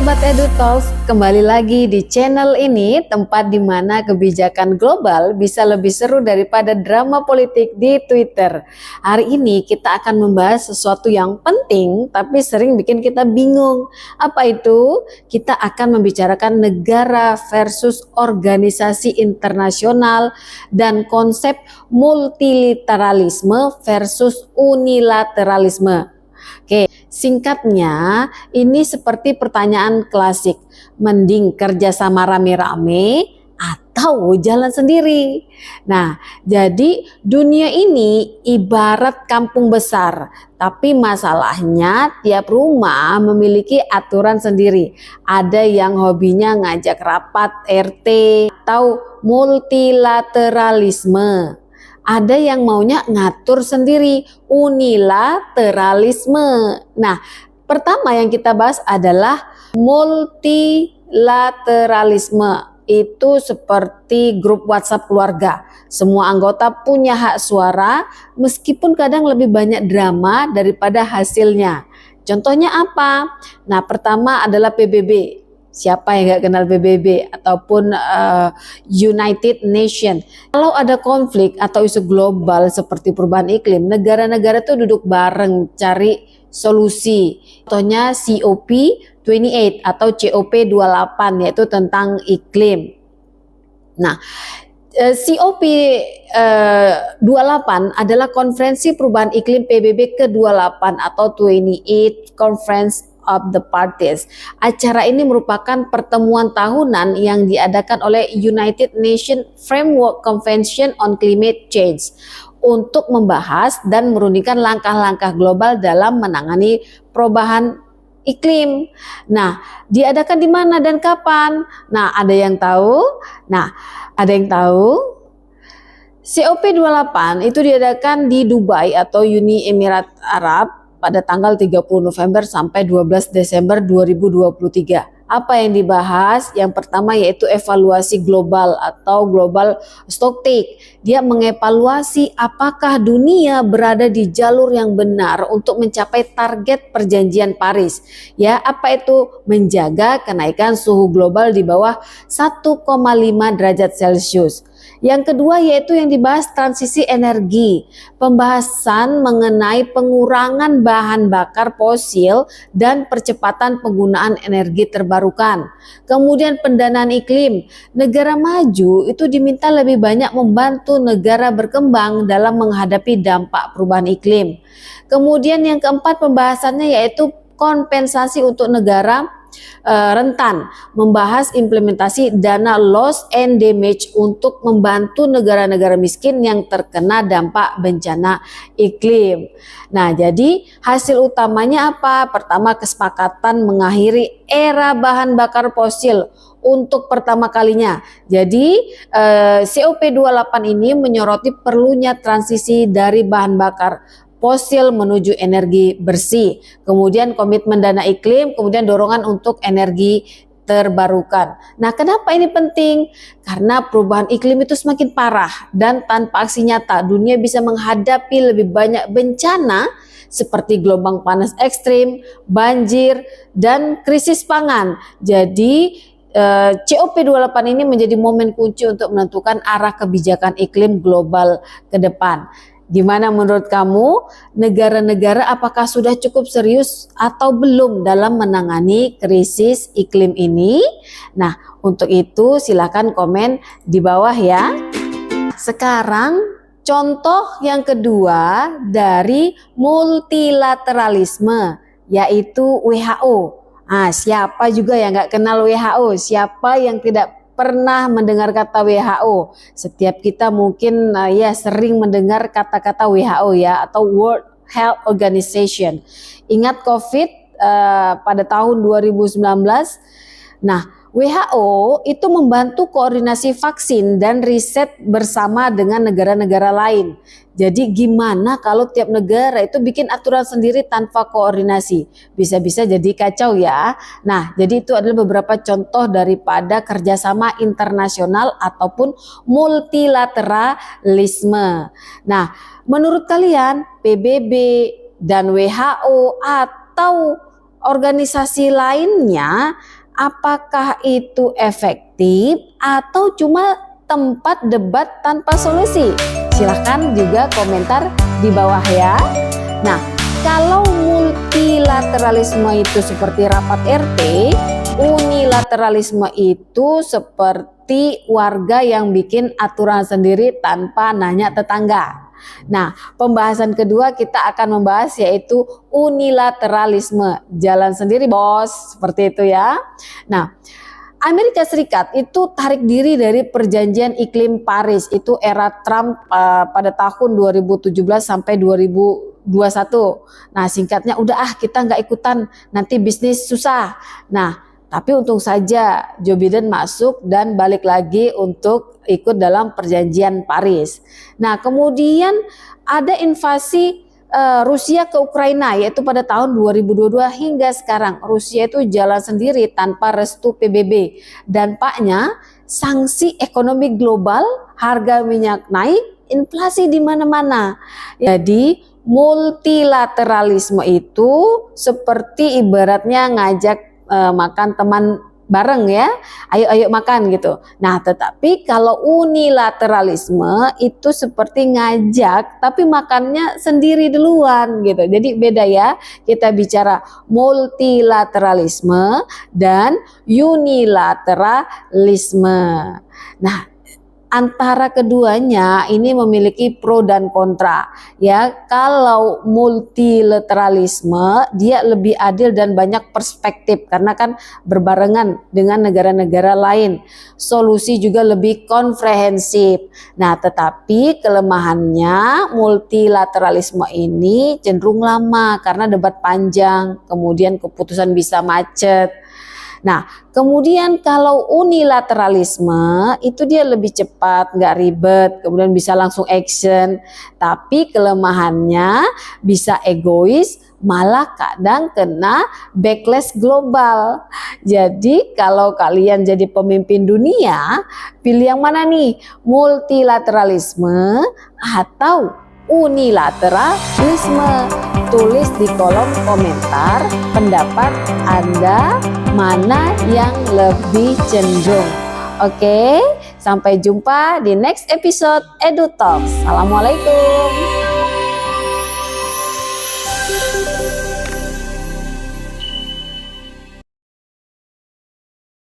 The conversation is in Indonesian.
Sobat EduTalks, kembali lagi di channel ini, tempat di mana kebijakan global bisa lebih seru daripada drama politik di Twitter. Hari ini kita akan membahas sesuatu yang penting tapi sering bikin kita bingung. Apa itu? Kita akan membicarakan negara versus organisasi internasional dan konsep multilateralisme versus unilateralisme. Oke, singkatnya ini seperti pertanyaan klasik, mending kerjasama rame-rame atau jalan sendiri. Nah, jadi dunia ini ibarat kampung besar, tapi masalahnya tiap rumah memiliki aturan sendiri. Ada yang hobinya ngajak rapat RT atau multilateralisme. Ada yang maunya ngatur sendiri, unilateralisme. Nah, pertama yang kita bahas adalah multilateralisme. Itu seperti grup WhatsApp keluarga. Semua anggota punya hak suara, meskipun kadang lebih banyak drama daripada hasilnya. Contohnya apa? Nah, pertama adalah PBB. Siapa yang nggak kenal PBB ataupun United Nation. Kalau ada konflik atau isu global seperti perubahan iklim, negara-negara itu duduk bareng cari solusi. Contohnya COP28 atau COP28 yaitu tentang iklim. Nah, COP28 adalah konferensi perubahan iklim PBB ke-28 atau 28 Conference of the Parties. Acara ini merupakan pertemuan tahunan yang diadakan oleh United Nations Framework Convention on Climate Change untuk membahas dan merundingkan langkah-langkah global dalam menangani perubahan iklim. Nah, diadakan di mana dan kapan? Nah, ada yang tahu? COP28 itu diadakan di Dubai atau Uni Emirat Arab pada tanggal 30 November sampai 12 Desember 2023. Apa yang dibahas? Yang pertama yaitu evaluasi global atau global stocktake. Dia mengevaluasi apakah dunia berada di jalur yang benar untuk mencapai target perjanjian Paris. Ya, apa itu? Menjaga kenaikan suhu global di bawah 1,5 derajat Celcius. Yang kedua yaitu yang dibahas transisi energi, pembahasan mengenai pengurangan bahan bakar fosil dan percepatan penggunaan energi terbarukan. Kemudian pendanaan iklim, negara maju itu diminta lebih banyak membantu negara berkembang dalam menghadapi dampak perubahan iklim. Kemudian yang keempat pembahasannya yaitu kompensasi untuk negara rentan, membahas implementasi dana loss and damage untuk membantu negara-negara miskin yang terkena dampak bencana iklim. Nah, jadi hasil utamanya apa? Pertama, kesepakatan mengakhiri era bahan bakar fosil untuk pertama kalinya. Jadi COP28 ini menyoroti perlunya transisi dari bahan bakar fosil menuju energi bersih, kemudian komitmen dana iklim, kemudian dorongan untuk energi terbarukan. Nah, kenapa ini penting? Karena perubahan iklim itu semakin parah dan tanpa aksi nyata dunia bisa menghadapi lebih banyak bencana seperti gelombang panas ekstrim, banjir, dan krisis pangan. Jadi COP28 ini menjadi momen kunci untuk menentukan arah kebijakan iklim global ke depan. Gimana menurut kamu? Negara-negara apakah sudah cukup serius atau belum dalam menangani krisis iklim ini? Nah, untuk itu silakan komen di bawah ya. Sekarang contoh yang kedua dari multilateralisme yaitu WHO. Nah, siapa juga yang nggak kenal WHO? Siapa yang tidak pernah mendengar kata WHO? Setiap kita mungkin sering mendengar kata-kata WHO ya, atau World Health Organization. Ingat COVID pada tahun 2019? Nah, WHO itu membantu koordinasi vaksin dan riset bersama dengan negara-negara lain. Jadi gimana kalau tiap negara itu bikin aturan sendiri tanpa koordinasi? Bisa-bisa jadi kacau ya. Nah, jadi itu adalah beberapa contoh daripada kerjasama internasional ataupun multilateralisme. Nah, menurut kalian PBB dan WHO atau organisasi lainnya, apakah itu efektif atau cuma tempat debat tanpa solusi? Silahkan juga komentar di bawah ya. Nah, kalau multilateralisme itu seperti rapat RT, unilateralisme itu seperti warga yang bikin aturan sendiri tanpa nanya tetangga. Nah, pembahasan kedua kita akan membahas yaitu unilateralisme. Jalan sendiri bos, seperti itu ya. Nah, Amerika Serikat itu tarik diri dari perjanjian iklim Paris, itu era Trump pada tahun 2017 sampai 2021. Nah, singkatnya udah kita nggak ikutan, nanti bisnis susah. Nah, tapi untung saja Joe Biden masuk dan balik lagi untuk ikut dalam perjanjian Paris. Nah, kemudian ada invasi Rusia ke Ukraina, yaitu pada tahun 2022 hingga sekarang Rusia itu jalan sendiri tanpa restu PBB. Dampaknya sanksi ekonomi global, harga minyak naik, inflasi di mana-mana. Jadi multilateralisme itu seperti ibaratnya ngajak makan teman bareng ya, ayo makan gitu. Nah, tetapi kalau unilateralisme itu seperti ngajak tapi makannya sendiri duluan gitu. Jadi beda ya, kita bicara multilateralisme dan unilateralisme. Nah, antara keduanya ini memiliki pro dan kontra ya. Kalau multilateralisme dia lebih adil dan banyak perspektif karena kan berbarengan dengan negara-negara lain. Solusi juga lebih komprehensif. Nah, tetapi kelemahannya multilateralisme ini cenderung lama karena debat panjang, kemudian keputusan bisa macet. Nah, kemudian kalau unilateralisme itu dia lebih cepat, nggak ribet, kemudian bisa langsung action. Tapi kelemahannya bisa egois, malah kadang kena backlash global. Jadi kalau kalian jadi pemimpin dunia, pilih yang mana nih? Multilateralisme atau unilateralisme? Tulis di kolom komentar pendapat Anda mana yang lebih cenderung. Oke, sampai jumpa di next episode EduTalks. Assalamualaikum.